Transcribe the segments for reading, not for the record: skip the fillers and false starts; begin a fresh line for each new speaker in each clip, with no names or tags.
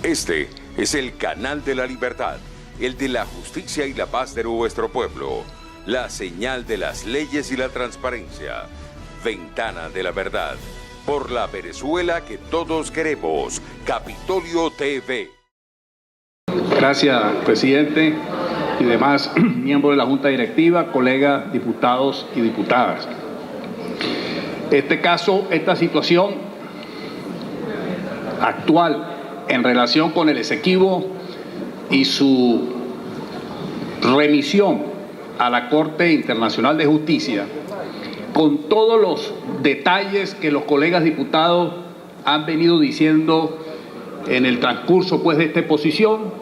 Este es el canal de la libertad, el de la justicia y la paz de nuestro pueblo, la señal de las leyes y la transparencia, Ventana de la Verdad, por la Venezuela que todos queremos, Capitolio TV.
Gracias, presidente y demás miembros de la Junta Directiva, colegas diputados y diputadas. Este caso, esta situación actual en relación con el Esequibo y su remisión a la Corte Internacional de Justicia, con todos los detalles que los colegas diputados han venido diciendo en el transcurso de esta exposición,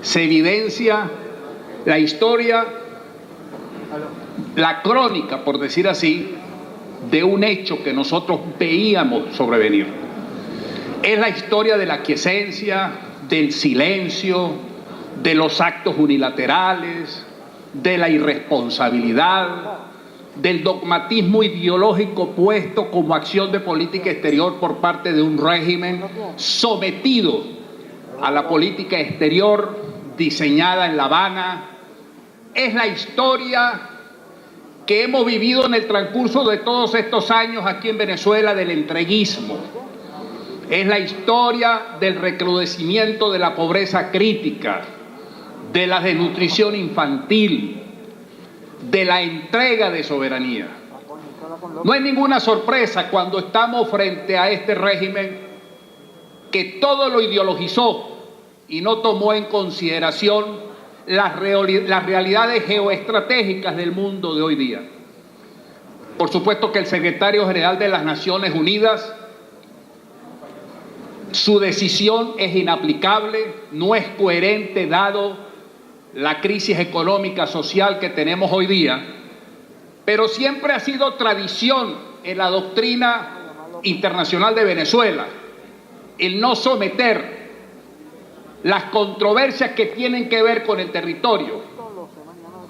se evidencia la historia, la crónica, por decir así, de un hecho que nosotros veíamos sobrevenir. Es la historia de la aquiescencia, del silencio, de los actos unilaterales, de la irresponsabilidad, del dogmatismo ideológico puesto como acción de política exterior por parte de un régimen sometido a la política exterior diseñada en La Habana. Es la historia que hemos vivido en el transcurso de todos estos años aquí en Venezuela del entreguismo. Es la historia del recrudecimiento de la pobreza crítica, de la desnutrición infantil, de la entrega de soberanía. No hay ninguna sorpresa cuando estamos frente a este régimen que todo lo ideologizó y no tomó en consideración las realidades geoestratégicas del mundo de hoy día. Por supuesto que el secretario general de las Naciones Unidas, su decisión es inaplicable, no es coherente dado la crisis económica social que tenemos hoy día, pero siempre ha sido tradición en la doctrina internacional de Venezuela el no someter las controversias que tienen que ver con el territorio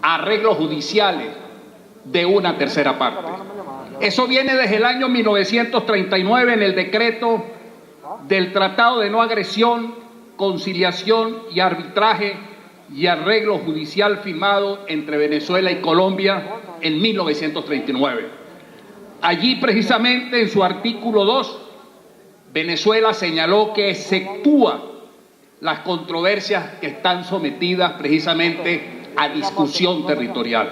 a arreglos judiciales de una tercera parte. Eso viene desde el año 1939 en el decreto del Tratado de No Agresión, Conciliación y Arbitraje y Arreglo Judicial firmado entre Venezuela y Colombia en 1939. Allí precisamente en su artículo 2, Venezuela señaló que exceptúa las controversias que están sometidas precisamente a discusión territorial.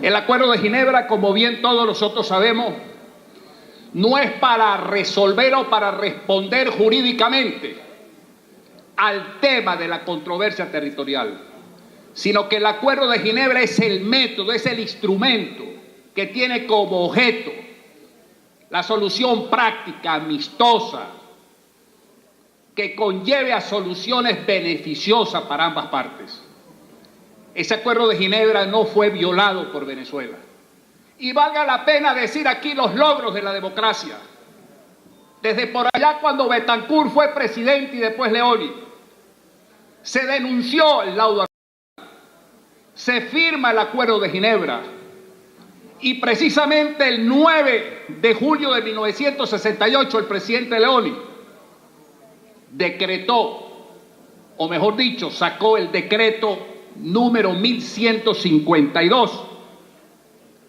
El Acuerdo de Ginebra, como bien todos nosotros sabemos, no es para resolver o para responder jurídicamente al tema de la controversia territorial, sino que el Acuerdo de Ginebra es el método, es el instrumento que tiene como objeto la solución práctica, amistosa, que conlleve a soluciones beneficiosas para ambas partes. Ese Acuerdo de Ginebra no fue violado por Venezuela. Y valga la pena decir aquí los logros de la democracia. Desde por allá cuando Betancur fue presidente y después Leoni, se denunció el laudo, se firma el Acuerdo de Ginebra y precisamente el 9 de julio de 1968 el presidente Leoni decretó, o mejor dicho, sacó el decreto número 1152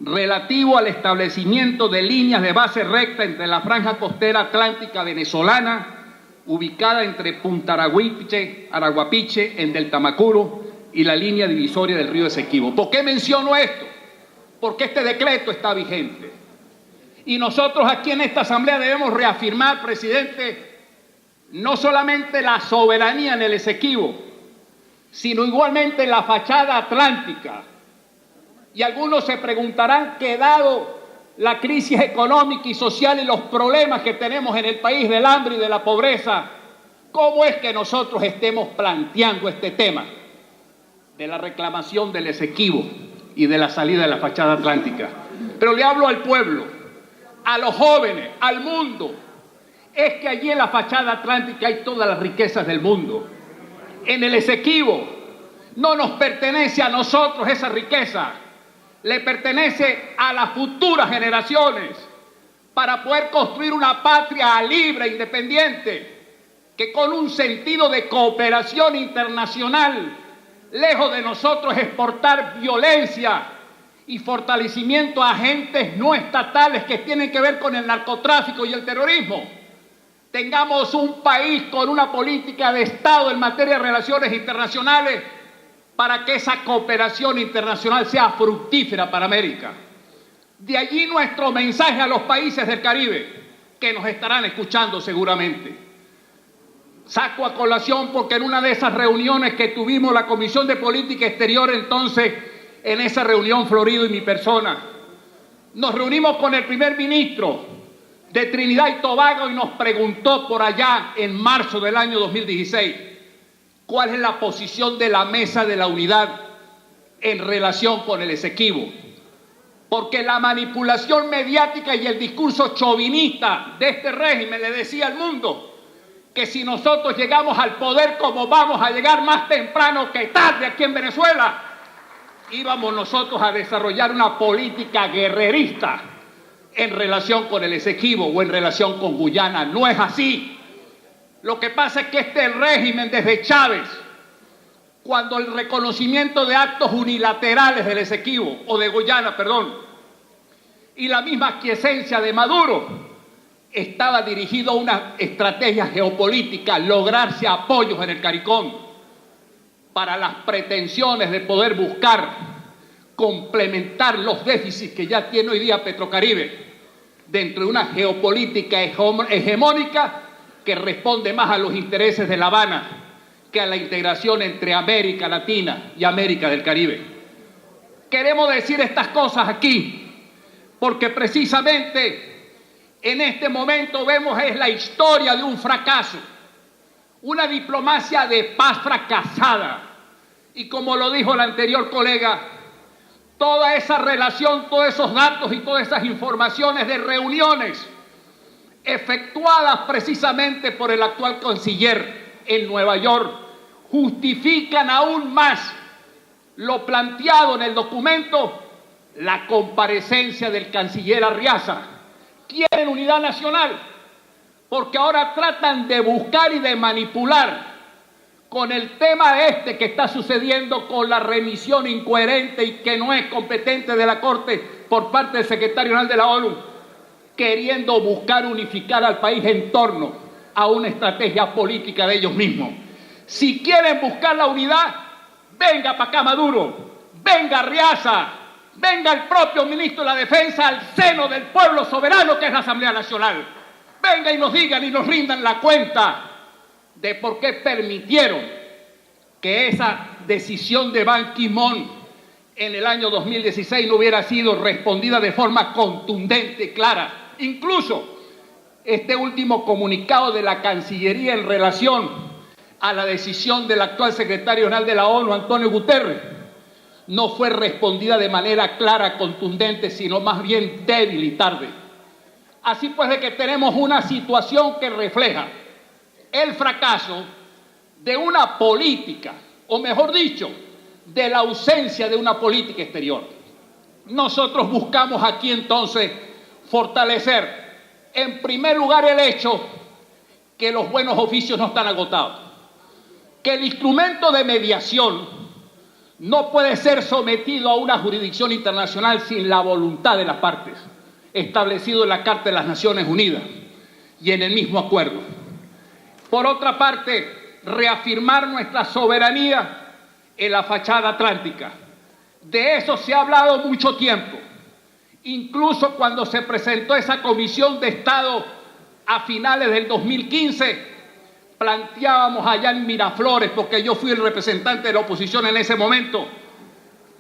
relativo al establecimiento de líneas de base recta entre la franja costera atlántica venezolana ubicada entre Punta Araguapiche, en del Tamacuro y la línea divisoria del río Esequibo. ¿Por qué menciono esto? Porque este decreto está vigente. Y nosotros aquí en esta asamblea debemos reafirmar, presidente, no solamente la soberanía en el Esequibo, sino igualmente la fachada atlántica. Y algunos se preguntarán que dado la crisis económica y social y los problemas que tenemos en el país del hambre y de la pobreza, ¿cómo es que nosotros estemos planteando este tema de la reclamación del Esequibo y de la salida de la fachada atlántica? Pero le hablo al pueblo, a los jóvenes, al mundo. Es que allí en la fachada atlántica hay todas las riquezas del mundo. En el Esequibo no nos pertenece a nosotros esa riqueza, le pertenece a las futuras generaciones para poder construir una patria libre, independiente, que con un sentido de cooperación internacional, lejos de nosotros exportar violencia y fortalecimiento a agentes no estatales que tienen que ver con el narcotráfico y el terrorismo, tengamos un país con una política de Estado en materia de relaciones internacionales para que esa cooperación internacional sea fructífera para América. De allí nuestro mensaje a los países del Caribe, que nos estarán escuchando seguramente. Saco a colación porque en una de esas reuniones que tuvimos la Comisión de Política Exterior, entonces, en esa reunión Florido y mi persona, nos reunimos con el primer ministro de Trinidad y Tobago y nos preguntó por allá en marzo del año 2016 cuál es la posición de la Mesa de la Unidad en relación con el Esequibo. Porque la manipulación mediática y el discurso chauvinista de este régimen le decía al mundo que si nosotros llegamos al poder, como vamos a llegar más temprano que tarde aquí en Venezuela, íbamos nosotros a desarrollar una política guerrerista en relación con el Esequibo o en relación con Guyana. No es así. Lo que pasa es que este régimen desde Chávez, cuando el reconocimiento de actos unilaterales del Esequibo, o de Guyana, perdón, y la misma aquiescencia de Maduro, estaba dirigido a una estrategia geopolítica, lograrse apoyos en el CARICOM para las pretensiones de poder buscar complementar los déficits que ya tiene hoy día Petrocaribe dentro de una geopolítica hegemónica que responde más a los intereses de La Habana que a la integración entre América Latina y América del Caribe. Queremos decir estas cosas aquí porque precisamente en este momento vemos es la historia de un fracaso, una diplomacia de paz fracasada. Y como lo dijo el anterior colega, toda esa relación, todos esos datos y todas esas informaciones de reuniones efectuadas precisamente por el actual canciller en Nueva York justifican aún más lo planteado en el documento, la comparecencia del canciller Arriaza. Quieren unidad nacional, porque ahora tratan de buscar y de manipular con el tema que está sucediendo con la remisión incoherente y que no es competente de la Corte por parte del secretario general de la ONU, queriendo buscar unificar al país en torno a una estrategia política de ellos mismos. Si quieren buscar la unidad, venga para acá Maduro, venga Arriaza, venga el propio ministro de la Defensa al seno del pueblo soberano que es la Asamblea Nacional. Venga y nos digan y nos rindan la cuenta de por qué permitieron que esa decisión de Ban Ki-moon en el año 2016 no hubiera sido respondida de forma contundente y clara. Incluso este último comunicado de la Cancillería en relación a la decisión del actual secretario general de la ONU, Antonio Guterres, no fue respondida de manera clara, contundente, sino más bien débil y tarde. Así pues, de que tenemos una situación que refleja el fracaso de una política, o mejor dicho, de la ausencia de una política exterior. Nosotros buscamos aquí entonces fortalecer, en primer lugar, el hecho que los buenos oficios no están agotados, que el instrumento de mediación no puede ser sometido a una jurisdicción internacional sin la voluntad de las partes, establecido en la Carta de las Naciones Unidas y en el mismo acuerdo. Por otra parte, reafirmar nuestra soberanía en la fachada atlántica. De eso se ha hablado mucho tiempo. Incluso cuando se presentó esa Comisión de Estado a finales del 2015, planteábamos allá en Miraflores, porque yo fui el representante de la oposición en ese momento,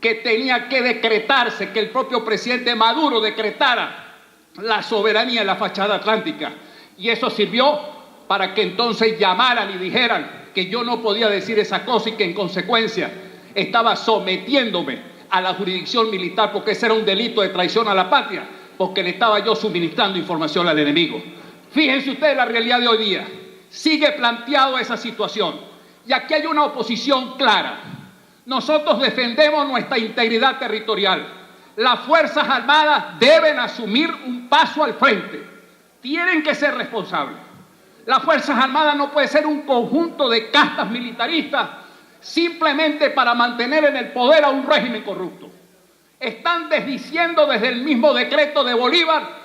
que tenía que decretarse, que el propio presidente Maduro decretara la soberanía en la fachada atlántica. Y eso sirvió para que entonces llamaran y dijeran que yo no podía decir esa cosa y que en consecuencia estaba sometiéndome a la jurisdicción militar porque ese era un delito de traición a la patria, porque le estaba yo suministrando información al enemigo. Fíjense ustedes la realidad de hoy día. Sigue planteado esa situación. Y aquí hay una oposición clara. Nosotros defendemos nuestra integridad territorial. Las Fuerzas Armadas deben asumir un paso al frente. Tienen que ser responsables. Las Fuerzas Armadas no puede ser un conjunto de castas militaristas simplemente para mantener en el poder a un régimen corrupto. Están desdiciendo desde el mismo decreto de Bolívar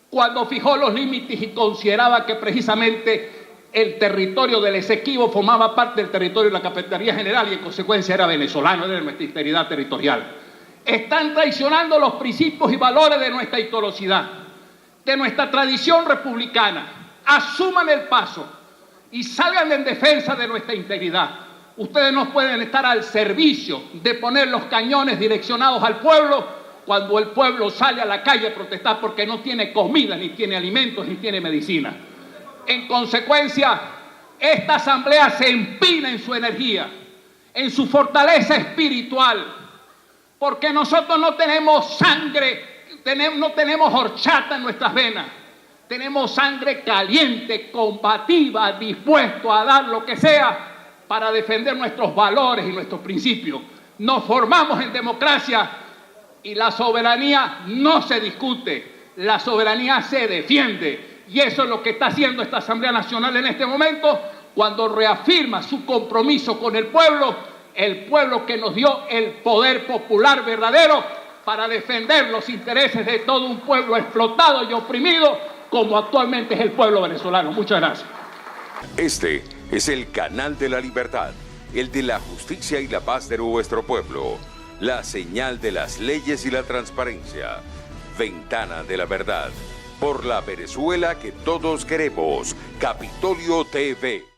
cuando fijó los límites y consideraba que precisamente el territorio del Esequibo formaba parte del territorio de la Capitanía General y en consecuencia era venezolano, era de nuestra integridad territorial. Están traicionando los principios y valores de nuestra historicidad, de nuestra tradición republicana. Asuman el paso y salgan en defensa de nuestra integridad. Ustedes no pueden estar al servicio de poner los cañones direccionados al pueblo cuando el pueblo sale a la calle a protestar porque no tiene comida, ni tiene alimentos, ni tiene medicina. En consecuencia, esta asamblea se empina en su energía, en su fortaleza espiritual, porque nosotros no tenemos sangre, no tenemos horchata en nuestras venas. Tenemos sangre caliente, combativa, dispuesto a dar lo que sea para defender nuestros valores y nuestros principios. Nos formamos en democracia y la soberanía no se discute, la soberanía se defiende. Y eso es lo que está haciendo esta Asamblea Nacional en este momento, cuando reafirma su compromiso con el pueblo que nos dio el poder popular verdadero para defender los intereses de todo un pueblo explotado y oprimido, como actualmente es el pueblo venezolano. Muchas gracias.
Este es el canal de la libertad, el de la justicia y la paz de nuestro pueblo, la señal de las leyes y la transparencia, Ventana de la Verdad, por la Venezuela que todos queremos, Capitolio TV.